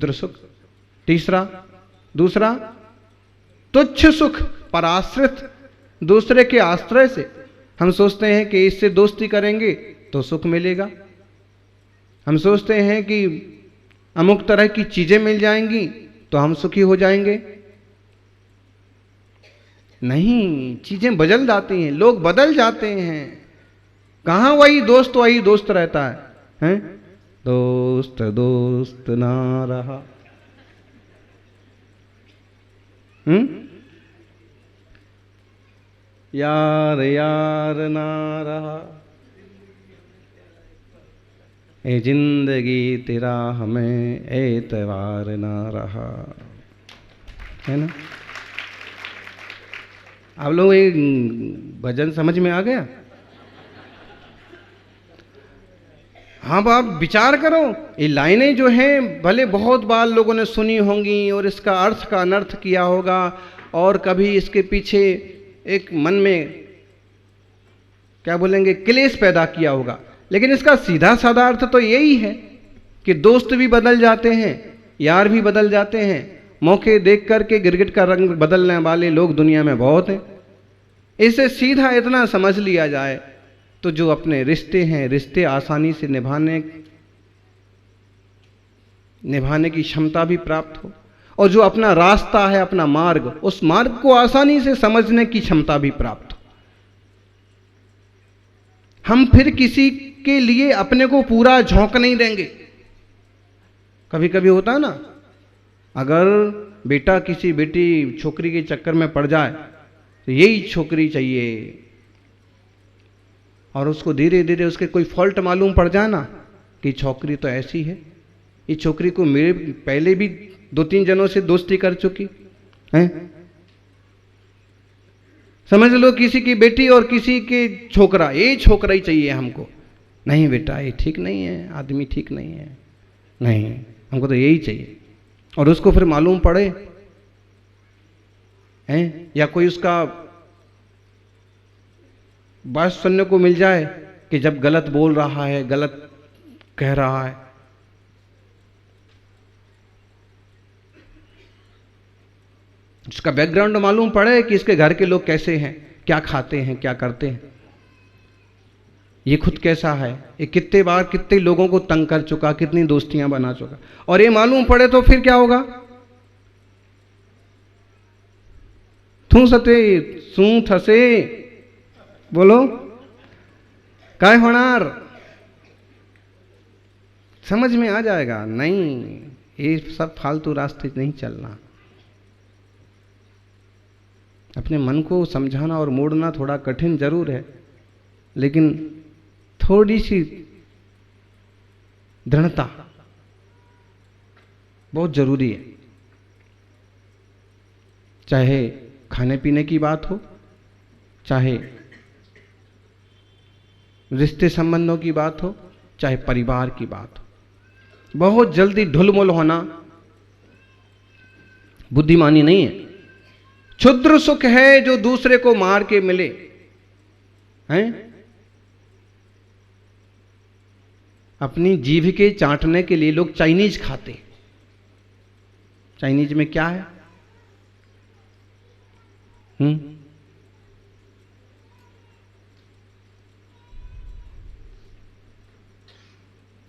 क्षुद्र सुख। दूसरा तुच्छ सुख, पराश्रित, दूसरे के आश्रय से। हम सोचते हैं कि इससे दोस्ती करेंगे तो सुख मिलेगा, हम सोचते हैं कि अमुक तरह की चीजें मिल जाएंगी तो हम सुखी हो जाएंगे। नहीं, चीजें बदल जाती हैं, लोग बदल जाते हैं। कहां वही दोस्त रहता है? दोस्त दोस्त ना रहा। यार यार ना रहा, ए जिंदगी तेरा हमें एतवार ना रहा, है ना? आप लोग ये भजन समझ में आ गया? हाँ, आप विचार करो, ये लाइनें जो हैं भले बहुत बार लोगों ने सुनी होंगी और इसका अर्थ का अनर्थ किया होगा, और कभी इसके पीछे एक मन में क्या बोलेंगे क्लेश पैदा किया होगा, लेकिन इसका सीधा साधा अर्थ तो यही है कि दोस्त भी बदल जाते हैं, यार भी बदल जाते हैं। मौके देख करके गिरगिट का रंग बदलने वाले लोग दुनिया में बहुत हैं। इसे सीधा इतना समझ लिया जाए तो जो अपने रिश्ते हैं, रिश्ते आसानी से निभाने की क्षमता भी प्राप्त हो, और जो अपना रास्ता है, अपना मार्ग, उस मार्ग को आसानी से समझने की क्षमता भी प्राप्त हो। हम फिर किसी के लिए अपने को पूरा झोंक नहीं देंगे। कभी कभी होता है ना, अगर बेटा किसी बेटी छोकरी के चक्कर में पड़ जाए तो यही छोकरी चाहिए, और उसको धीरे धीरे उसके कोई फॉल्ट मालूम पड़ जाए ना कि छोकरी तो ऐसी है, ये छोकरी को मेरे पहले भी 2-3 जनों से दोस्ती कर चुकी है, समझ लो किसी की बेटी और किसी के छोकरा, ये छोकरा ही चाहिए हमको। नहीं बेटा, ये ठीक नहीं है, आदमी ठीक नहीं है, नहीं हमको तो यही चाहिए। और उसको फिर मालूम पड़े हैं, या कोई उसका बात सुनने को मिल जाए कि जब गलत बोल रहा है, गलत कह रहा है, उसका बैकग्राउंड मालूम पड़े कि इसके घर के लोग कैसे हैं, क्या खाते हैं, क्या करते हैं, ये खुद कैसा है, ये कितने बार कितने लोगों को तंग कर चुका, कितनी दोस्तियां बना चुका, और ये मालूम पड़े तो फिर क्या होगा? थू सते सू थसे, बोलो काय होनार? समझ में आ जाएगा। नहीं, ये सब फालतू रास्ते नहीं चलना। अपने मन को समझाना और मोड़ना थोड़ा कठिन जरूर है, लेकिन थोड़ी सी दृढ़ता बहुत जरूरी है। चाहे खाने पीने की बात हो, चाहे रिश्ते संबंधों की बात हो, चाहे परिवार की बात हो, बहुत जल्दी ढुलमुल होना बुद्धिमानी नहीं है। क्षुद्र सुख है जो दूसरे को मार के मिले, हैं? अपनी जीभ के चाटने के लिए लोग चाइनीज खाते। चाइनीज में क्या है?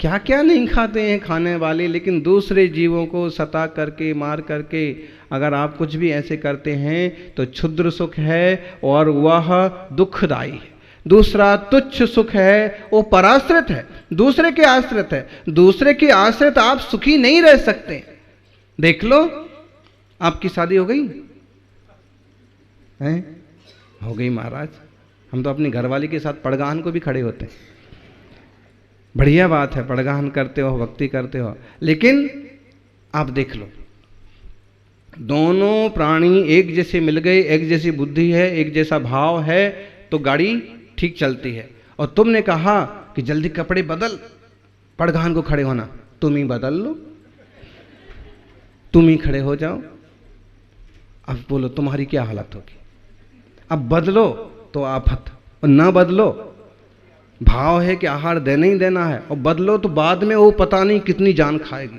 क्या क्या नहीं खाते हैं खाने वाले, लेकिन दूसरे जीवों को सता करके, मार करके अगर आप कुछ भी ऐसे करते हैं तो क्षुद्र सुख है और वह दुखदाई है। दूसरा तुच्छ सुख है, वो पराश्रित है, दूसरे के आश्रित है। दूसरे के आश्रित आप सुखी नहीं रह सकते। देख लो, आपकी शादी हो गई है? हो गई महाराज। हम तो अपनी घरवाली के साथ पड़गाहन को भी खड़े होते हैं। बढ़िया बात है, पड़गाहन करते हो, भक्ति करते हो, लेकिन आप देख लो, दोनों प्राणी एक जैसे मिल गए, एक जैसी बुद्धि है, एक जैसा भाव है, तो गाड़ी ठीक चलती है। और तुमने कहा कि जल्दी कपड़े बदल, पड़गाहन को खड़े होना, तुम ही बदल लो, तुम ही खड़े हो जाओ। अब बोलो तुम्हारी क्या हालत होगी? अब बदलो तो आफत, और ना बदलो, भाव है कि आहार देना ही देना है, और बदलो तो बाद में वो पता नहीं कितनी जान खाएगी।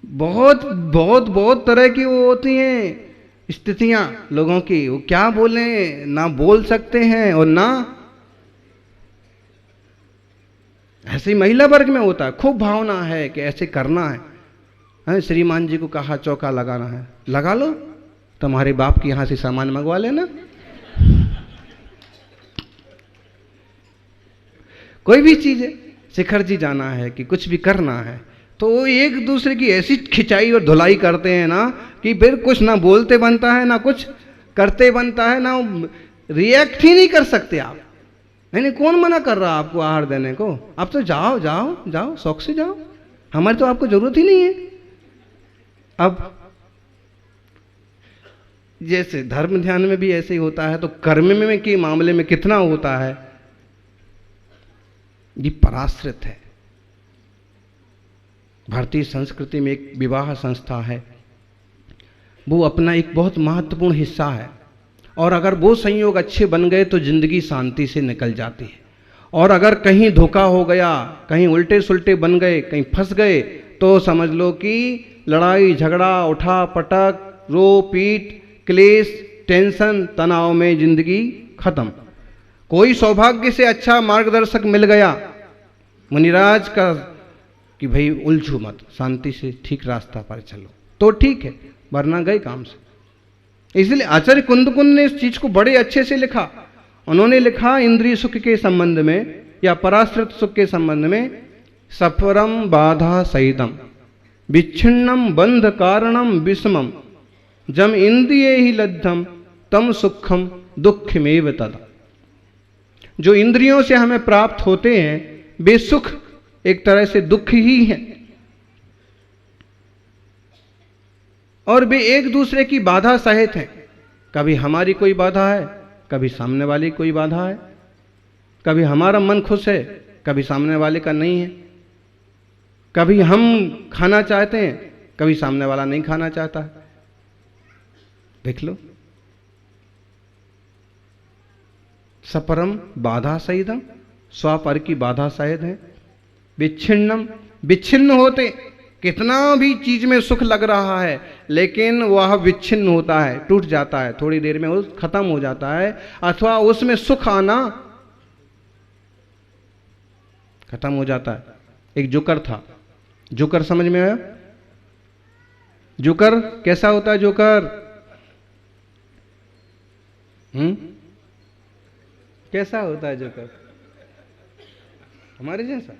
बहुत बहुत बहुत तरह की वो होती हैं स्थितियां लोगों की, वो क्या बोलें, ना बोल सकते हैं और ना। ऐसे ही महिला वर्ग में होता है, खूब भावना है कि ऐसे करना है। श्रीमान जी को कहा चौका लगाना है, लगा लो, तुम्हारे बाप के यहां से सामान मंगवा लेना। कोई भी चीज है, शिखर जी जाना है कि कुछ भी करना है, तो वो एक दूसरे की ऐसी खिंचाई और धुलाई करते हैं ना कि फिर कुछ ना बोलते बनता है, ना कुछ करते बनता है, ना रिएक्ट ही नहीं कर सकते आप। नहीं, कौन मना कर रहा आपको आहार देने को? आप तो जाओ जाओ जाओ, शौक से जाओ, हमारी तो आपको जरूरत ही नहीं है। अब जैसे धर्म ध्यान में भी ऐसे ही होता है, तो कर्म में के मामले में कितना होता है, ये पराश्रित है। भारतीय संस्कृति में एक विवाह संस्था है, वो अपना एक बहुत महत्वपूर्ण हिस्सा है, और अगर वो संयोग अच्छे बन गए तो जिंदगी शांति से निकल जाती है। और अगर कहीं धोखा हो गया, कहीं उल्टे सुल्टे बन गए, कहीं फंस गए, तो समझ लो कि लड़ाई झगड़ा, उठा पटक, रो पीट, क्लेश, टेंशन, तनाव में जिंदगी खत्म। कोई सौभाग्य से अच्छा मार्गदर्शक मिल गया मुनिराज का कि भाई उलझो मत, शांति से ठीक रास्ता पर चलो, तो ठीक है, वरना गए काम से। इसलिए आचार्य कुंदकुंद ने इस चीज को बड़े अच्छे से लिखा। उन्होंने लिखा इंद्रिय सुख के संबंध में या पराश्रित सुख के संबंध में, सफरम बाधा सहितम विच्छिन्नम बंध कारणम विषमम जम इंद्रिये ही लद्धम तम सुखम दुखमेव तदा। जो इंद्रियों से हमें प्राप्त होते हैं वे सुख एक तरह से दुख ही है, और वे एक दूसरे की बाधा सहित हैं। कभी हमारी कोई बाधा है, कभी सामने वाली कोई बाधा है, कभी हमारा मन खुश है, कभी सामने वाले का नहीं है, कभी हम खाना चाहते हैं, कभी सामने वाला नहीं खाना चाहता है। देख लो, सपरम बाधा सहितम, स्वापर की बाधा सहित है। विच्छिन्नम, विच्छिन्न होते, कितना भी चीज में सुख लग रहा है लेकिन वह विच्छिन्न होता है, टूट जाता है, थोड़ी देर में वो खत्म हो जाता है, अथवा उसमें सुख आना खत्म हो जाता है। एक जोकर था, जोकर समझ में आया? जोकर कैसा होता है? जोकर कैसा होता है जोकर? हमारे जैसा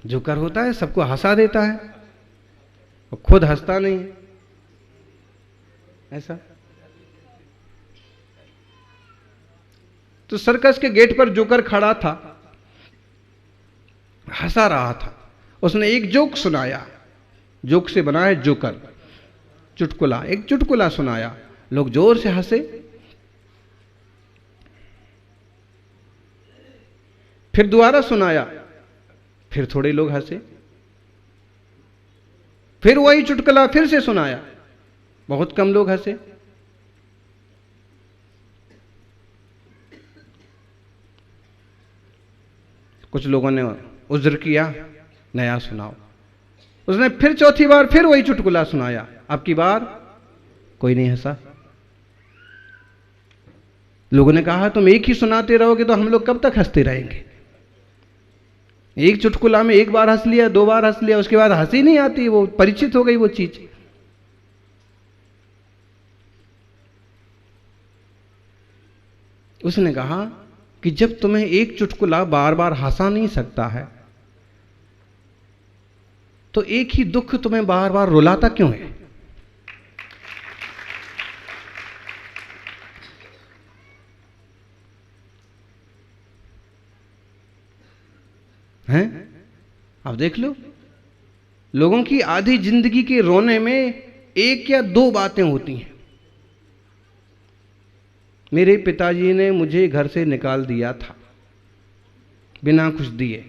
जोकर होता है, सबको हंसा देता है और खुद हंसता नहीं है, ऐसा। तो सर्कस के गेट पर जोकर खड़ा था, हंसा रहा था। उसने एक जोक सुनाया, जोक से बना है जोकर, चुटकुला, एक चुटकुला सुनाया, लोग जोर से हंसे। फिर दोबारा सुनाया, फिर थोड़े लोग हंसे। फिर वही चुटकुला फिर से सुनाया, बहुत कम लोग हंसे। कुछ लोगों ने उज्र किया, नया सुनाओ। उसने फिर चौथी बार फिर वही चुटकुला सुनाया, अब की बार कोई नहीं हंसा। लोगों ने कहा तुम एक ही सुनाते रहोगे तो हम लोग कब तक हंसते रहेंगे? एक चुटकुला में एक बार हंस लिया, दो बार हंस लिया, उसके बाद हंसी नहीं आती, वो परिचित हो गई वो चीज। उसने कहा कि जब तुम्हें एक चुटकुला बार बार हंसा नहीं सकता है तो एक ही दुख तुम्हें बार बार रुलाता क्यों है? हैं? अब देख लो, लोगों की आधी जिंदगी के रोने में एक या दो बातें होती हैं। मेरे पिताजी ने मुझे घर से निकाल दिया था बिना कुछ दिए,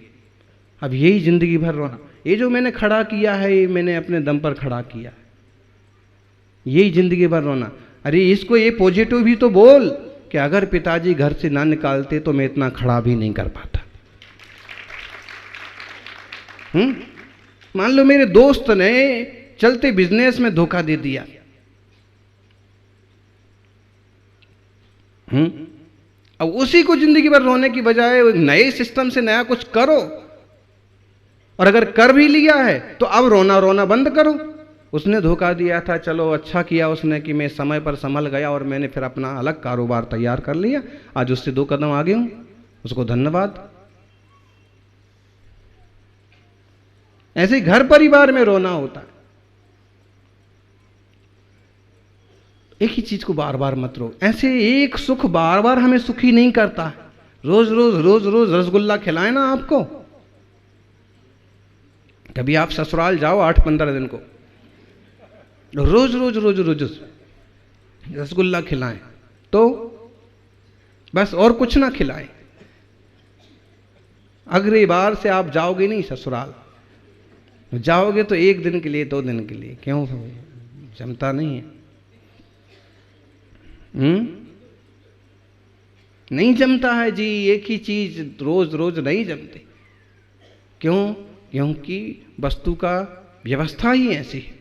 अब यही जिंदगी भर रोना। ये जो मैंने खड़ा किया है ये मैंने अपने दम पर खड़ा किया, यही जिंदगी भर रोना। अरे इसको ये पॉजिटिव भी तो बोल कि अगर पिताजी घर से ना निकालते तो मैं इतना खड़ा भी नहीं कर पाता। मान लो मेरे दोस्त ने चलते बिजनेस में धोखा दे दिया, अब उसी को जिंदगी भर रोने की बजाय नए सिस्टम से नया कुछ करो, और अगर कर भी लिया है तो अब रोना रोना बंद करो। उसने धोखा दिया था, चलो अच्छा किया उसने कि मैं समय पर संभल गया और मैंने फिर अपना अलग कारोबार तैयार कर लिया, आज उससे 2 कदम आगे हूं, उसको धन्यवाद। ऐसे ही घर परिवार में रोना होता है। एक ही चीज को बार बार मत रो। ऐसे एक सुख बार बार हमें सुखी नहीं करता। रोज रोज रोज रोज रसगुल्ला खिलाए ना आपको, कभी आप ससुराल जाओ 8-15 दिन को, रोज रोज रोज रोज रसगुल्ला खिलाएं तो बस, और कुछ ना खिलाएं, अगली बार से आप जाओगे नहीं ससुराल। जाओगे तो 1 दिन के लिए, 2 दिन के लिए, क्यों? जमता नहीं है। नहीं जमता है जी, एक ही चीज रोज रोज नहीं जमती। क्यों? क्योंकि वस्तु का व्यवस्था ही ऐसी है।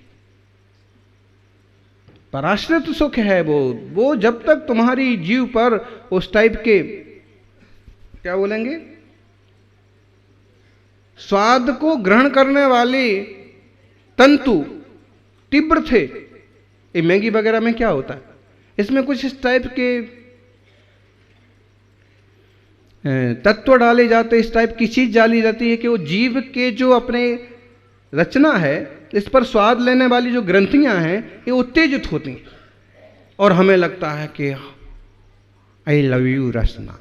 पराश्रित सुख है वो जब तक तुम्हारी जीव पर उस टाइप के, क्या बोलेंगे, स्वाद को ग्रहण करने वाले तंतु तीव्र थे। ये मैगी वगैरह में क्या होता है, इसमें कुछ इस टाइप के तत्व डाले जाते, इस टाइप की चीज डाली जाती है कि वो जीव के जो अपने रचना है, इस पर स्वाद लेने वाली जो ग्रंथियां हैं ये उत्तेजित होती हैं, और हमें लगता है कि आई लव यू रसना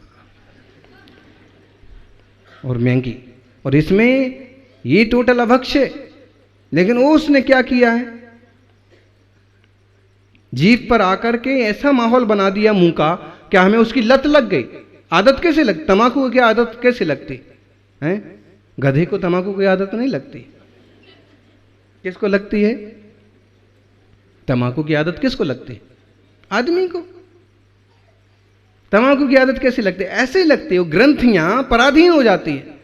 और मैगी, और इसमें ये टोटल अभक्ष्य। लेकिन उसने क्या किया है, जीभ पर आकर के ऐसा माहौल बना दिया मुंह का कि हमें उसकी लत लग गई। आदत कैसे लगती, तंबाकू की आदत कैसे लगती है? गधे को तंबाकू की आदत नहीं लगती, किसको लगती है? तंबाकू की आदत किसको लगती है? आदमी को। तंबाकू की आदत कैसे लगती है? ऐसे ही लगती है, वो ग्रंथियां पराधीन हो जाती हैं,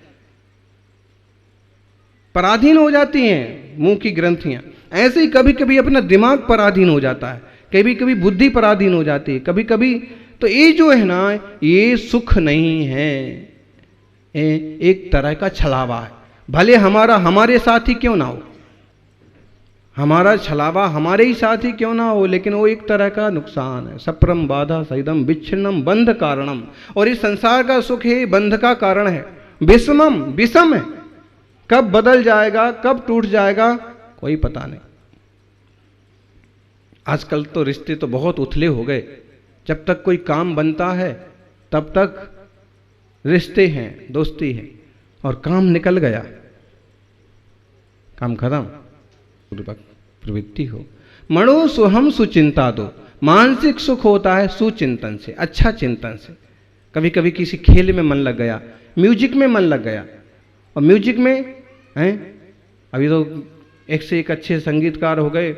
पराधीन हो जाती हैं मुंह की ग्रंथियां। ऐसे ही कभी कभी अपना दिमाग पराधीन हो जाता है, कभी कभी बुद्धि पराधीन हो जाती है, कभी कभी। तो ये जो है ना, ये सुख नहीं है, एक तरह का छलावा है। भले हमारे साथ ही क्यों ना हो, हमारा छलावा हमारे ही साथ ही क्यों ना हो, लेकिन वो एक तरह का नुकसान है। सप्रम बाधा सहितम विच्छिन्नम बंध कारणम। और इस संसार का सुख है बंध का कारण है, विषमम विषम है। कब बदल जाएगा, कब टूट जाएगा, कोई पता नहीं। आजकल तो रिश्ते तो बहुत उथले हो गए। जब तक कोई काम बनता है तब तक रिश्ते हैं, दोस्ती है, और काम निकल गया, काम खत्म, प्रवृत्ति हो। मणो सुहम सुचिंता दो। मानसिक सुख होता है सुचिंतन से, अच्छा चिंतन से। कभी कभी किसी खेल में मन लग गया, म्यूजिक में मन लग गया, और म्यूजिक में हैं, अभी तो एक से एक अच्छे संगीतकार हो गए,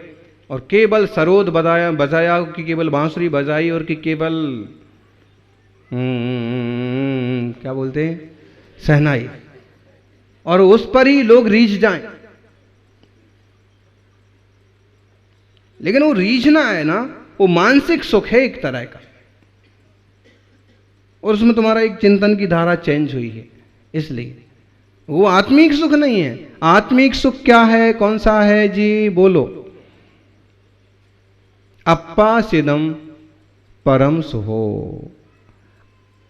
और केवल सरोद बजाया कि केवल बांसुरी बजाई, और कि केवल क्या बोलते हैं, शहनाई, और उस पर ही लोग रीझ जाएं। लेकिन वो रीझना है ना, वो मानसिक सुख है एक तरह का, और उसमें तुम्हारा एक चिंतन की धारा चेंज हुई है, इसलिए वो आत्मिक सुख नहीं है। आत्मिक सुख क्या है, कौन सा है जी, बोलो। अप्पासिदम परम सुहो।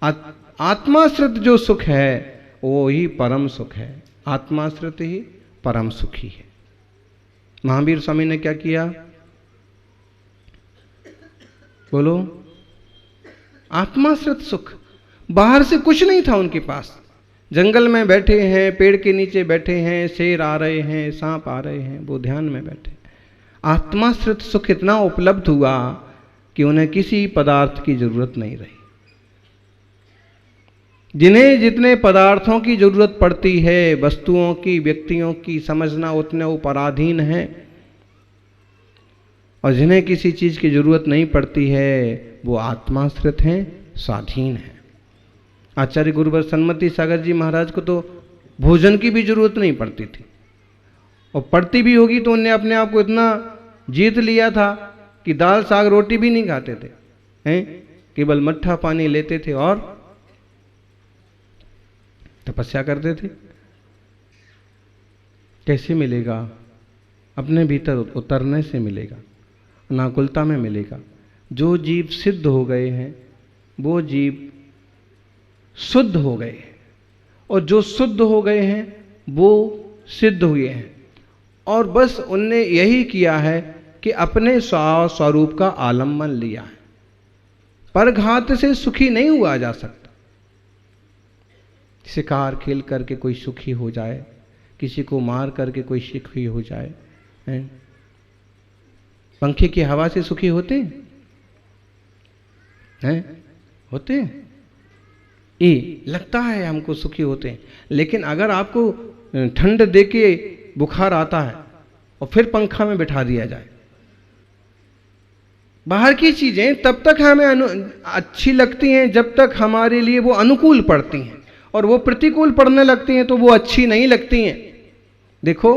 आत्माश्रित जो सुख है वो ही परम सुख है, आत्माश्रित ही परम सुखी है। महावीर स्वामी ने क्या किया, बोलो। आत्माश्रित सुख, बाहर से कुछ नहीं था उनके पास। जंगल में बैठे हैं, पेड़ के नीचे बैठे हैं, शेर आ रहे हैं, सांप आ रहे हैं, वो ध्यान में बैठे। आत्माश्रित सुख इतना उपलब्ध हुआ कि उन्हें किसी पदार्थ की जरूरत नहीं रही। जिन्हें जितने पदार्थों की जरूरत पड़ती है, वस्तुओं की, व्यक्तियों की, समझना उतने वो पराधीन हैं, और जिन्हें किसी चीज की जरूरत नहीं पड़ती है वो आत्माश्रित हैं, स्वाधीन हैं। आचार्य गुरुवर सन्मति सागर जी महाराज को तो भोजन की भी जरूरत नहीं पड़ती थी। और पढ़ती भी होगी तो उनने अपने आप को इतना जीत लिया था कि दाल साग रोटी भी नहीं खाते थे, हैं, केवल मट्ठा पानी लेते थे और तपस्या करते थे। कैसे मिलेगा? अपने भीतर उतरने से मिलेगा, अनाकुलता में मिलेगा। जो जीव सिद्ध हो गए हैं वो जीव शुद्ध हो गए हैं, और जो शुद्ध हो गए हैं वो सिद्ध हुए हैं। और बस उनने यही किया है कि अपने स्वरूप का आलम्बन लिया है। परघात से सुखी नहीं हुआ जा सकता। शिकार खेल करके कोई सुखी हो जाए, किसी को मार करके कोई सुखी हो जाए, हैं? पंखे की हवा से सुखी होते हैं? होते हैं? ये लगता है हमको सुखी होते हैं, लेकिन अगर आपको ठंड देके बुखार आता है और फिर पंखा में बिठा दिया जाए, बाहर की चीजें तब तक हमें अच्छी लगती हैं जब तक हमारे लिए वो अनुकूल पड़ती हैं, और वो प्रतिकूल पड़ने लगती हैं तो वो अच्छी नहीं लगती हैं। देखो,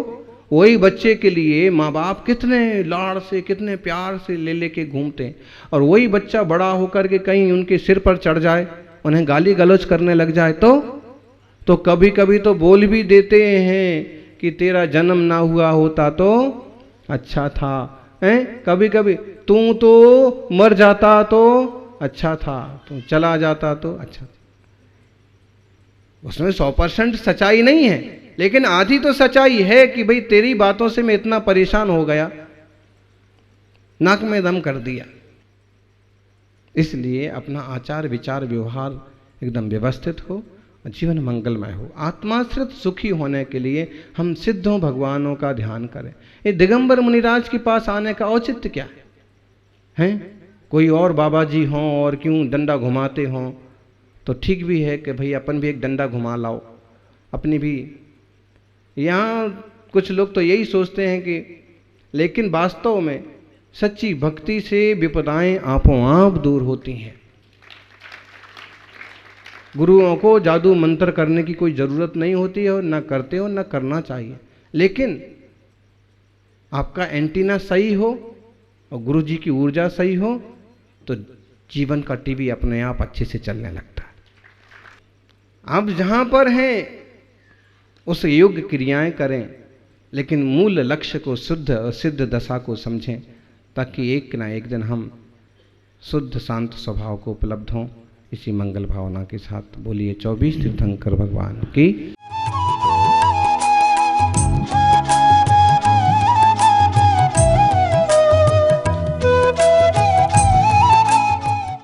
वही बच्चे के लिए माँ बाप कितने लाड़ से, कितने प्यार से ले लेके घूमते हैं, और वही बच्चा बड़ा होकर के कहीं उनके सिर पर चढ़ जाए, उन्हें गाली गलौज करने लग जाए तो कभी कभी तो बोल भी देते हैं कि तेरा जन्म ना हुआ होता तो अच्छा था, हैं? कभी कभी तू तो मर जाता तो अच्छा था, तू चला जाता तो अच्छा था। उसमें 100% सच्चाई नहीं है, लेकिन आधी तो सच्चाई है कि भाई तेरी बातों से मैं इतना परेशान हो गया, नाक में दम कर दिया। इसलिए अपना आचार विचार व्यवहार एकदम व्यवस्थित हो, जीवन मंगलमय हो। आत्माश्रित सुखी होने के लिए हम सिद्धों भगवानों का ध्यान करें। ये दिगंबर मुनिराज के पास आने का औचित्य क्या है? कोई और बाबा जी हों और क्यों डंडा घुमाते हों तो ठीक भी है कि भाई अपन भी एक डंडा घुमा लाओ अपनी भी। यहाँ कुछ लोग तो यही सोचते हैं कि, लेकिन वास्तव में सच्ची भक्ति से विपदाएं आपो आप दूर होती हैं। गुरुओं को जादू मंत्र करने की कोई ज़रूरत नहीं होती है, और न करते हो न करना चाहिए। लेकिन आपका एंटीना सही हो और गुरु जी की ऊर्जा सही हो तो जीवन का टीवी अपने आप अच्छे से चलने लगता है। आप जहाँ पर हैं उस योग्य क्रियाएं करें, लेकिन मूल लक्ष्य को शुद्ध और सिद्ध दशा को समझें, ताकि एक ना एक दिन हम शुद्ध शांत स्वभाव को उपलब्ध हों। इसी मंगल भावना के साथ बोलिए 24 तीर्थंकर भगवान की।